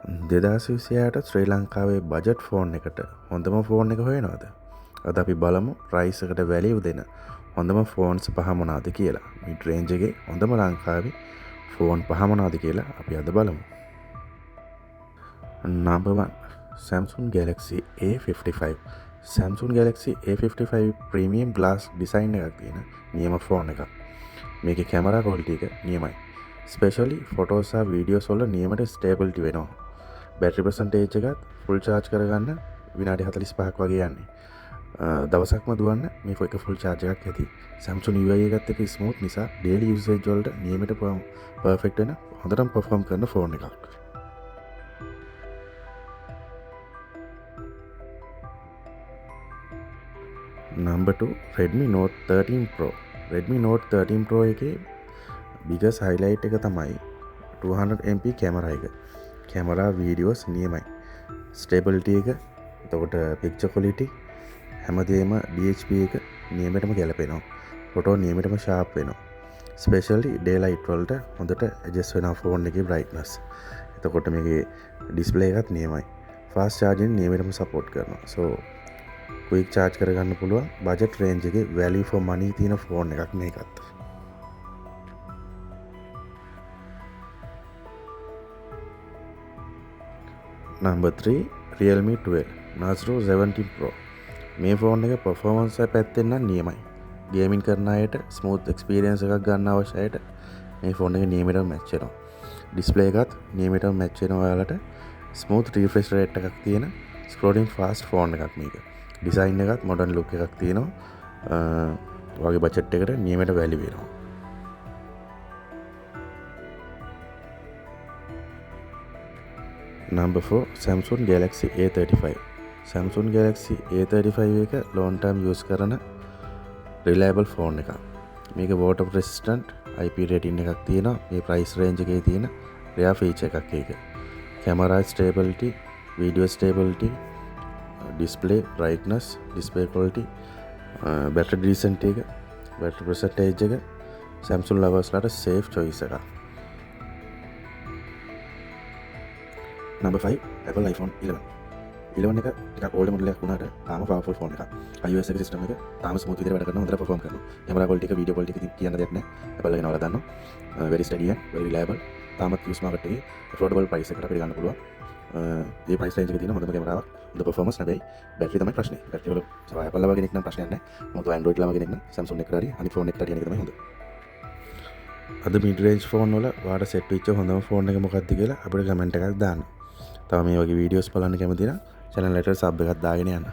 2026ට ශ්‍රී ලංකාවේ budget phone එකට හොඳම ෆෝන් එක හොයනවද? අද අපි බලමු ප්‍රයිස් එකට වැලියු දෙන හොඳම ෆෝන්ස් පහ මොනවාද කියලා. මිඩ් රේන්ජ් එකේ හොඳම ලංකාවේ ෆෝන් පහ මොනවාද කියලා අපි අද බලමු. Number 1 Samsung Galaxy A55. Samsung Galaxy A55 premium glass design එකක් තියෙන නියම ෆෝන් එකක්. මේකේ කැමරා ක්වොලිටි එක නියමයි. ස්පෙෂලි ෆොටෝස් සහ වීඩියෝස් වල නියමට ස්ටේබිලිටි වෙනවා. බැටරි පර්සන්ටේජ් එකත් ෆුල් චාර්ජ් කරගන්න විනාඩි 45ක් වගේ යන්නේ. දවසක්ම දුවන්න මේක එක ෆුල් චාර්ජ් එකක් ඇති. Samsung UI එකත් එක්ක ස්මූත් නිසා ඩේලි යූසේජ් වලට නියමට පර්ෆෙක්ට් වෙන හොඳටම පර්ෆෝම් කරන ෆෝන් එකක්. Number 2 Redmi Note 13 Pro. Redmi Note 13 Pro එකේ biggest highlight එක තමයි 200MP කැමරා එක. කැමරා වීඩියෝස් නියමයි. ස්ටේබිලිටි එක, එතකොට පික්චර් ක්වොලිටි හැමදේම DHP එක නියමටම ගැලපෙනවා. ෆොටෝ නියමටම ෂාප් වෙනවා. ස්පෙෂලි ඩේ ලයිට් වලට හොඳට ඇඩ්ජස්ට් වෙනවා ෆෝන් එකේ බ්‍රයිට්නස්. එතකොට මේකේ ඩිස්ප්ලේ එකත් නියමයි. ෆාස්ට් චාර්ජින් නියමටම සපෝට් කරනවා. සෝ ක්වික් චාර්ජ් කරගන්න පුළුවන් බජට් රේන්ජ් එකේ වැලියු ෆොර් මනි තියෙන ෆෝන් එකක් මේකත්. Number 3 Realme 12 Narzo 17 Pro. මේ ෆෝන් එක පර්ෆෝමන්ස් එක පැත්තෙන් නම් නියමයි. ගේමින් කරන අයට ස්මූත් එක්ස්පීරියන්ස් එකක් ගන්න අවශ්‍ය අයට මේ ෆෝන් එක නියමටම මැච් වෙනවා. ඩිස්ප්ලේ එකත් නියමටම මැච් වෙනවා. ඔයාලට ස්මූත් රිෆ්‍රෙෂ් රේට් එකක් තියෙන ස්ක්‍රෝලින් ෆාස්ට් ෆෝන් එකක් මේක. ඩිසයින් එකත් මොඩර්න් ලුක් එකක් තියෙනවා. වගේ බජට් එකට නියමට වැලියු වෙනවා. Number 4 Samsung Galaxy A35. Samsung Galaxy A35 එක long term use කරන reliable phone එකක්. මේක water resistant IP rating එකක් තියෙනවා. මේ price range එකේ තියෙන rare feature එකක් ඒක. Camera stability, video stability, display brightness, display quality, battery decent එක, battery percentage එක Samsung lovers ලාට safe choice එකක්. Number 5 Apple iPhone 11. 11 එක ටිකක් ඕල්ඩ් මොඩල් එකක් වුණාට තාම පවර්ෆුල් ෆෝන් එකක්. iOS එක සිස්ටම් එක තාම ස්මූත් විදිහට වැඩ කරනවා, හොඳට පර්ෆෝම් කරනවා. කැමරා ක්වොලිටි එක, වීඩියෝ ක්වොලිටි එක කියන්න දෙයක් නැහැ. Apple එක නවලා දානවා. very steady and very reliable. තාමත් use market එකේ affordable price එකට අපිට ගන්න පුළුවන්. මේ price range එකේ තියෙන හොඳම කැමරාවක්. හොඳ performance නැබැයි battery තමයි ප්‍රශ්නේ. battery වල Apple ලා වගේ කෙනෙක් නම් ප්‍රශ්නයක් නැහැ. මොකද Android ලා වගේ කෙනෙක් නම් Samsung එකට හරි අනිත් ෆෝන් එකට හරි යන එක තමයි හොඳ. අද mid range ෆෝන් වල ඔයාලට සෙට් වෙච්ච හොඳම ෆෝන් එක මොකක්ද කියලා අපිට කමෙන්ට් එකක් දාන්න. තව මේ වගේ වීඩියෝස් බලන්න කැමති නම් channel එකට sub එකක් දාගෙන යන්න.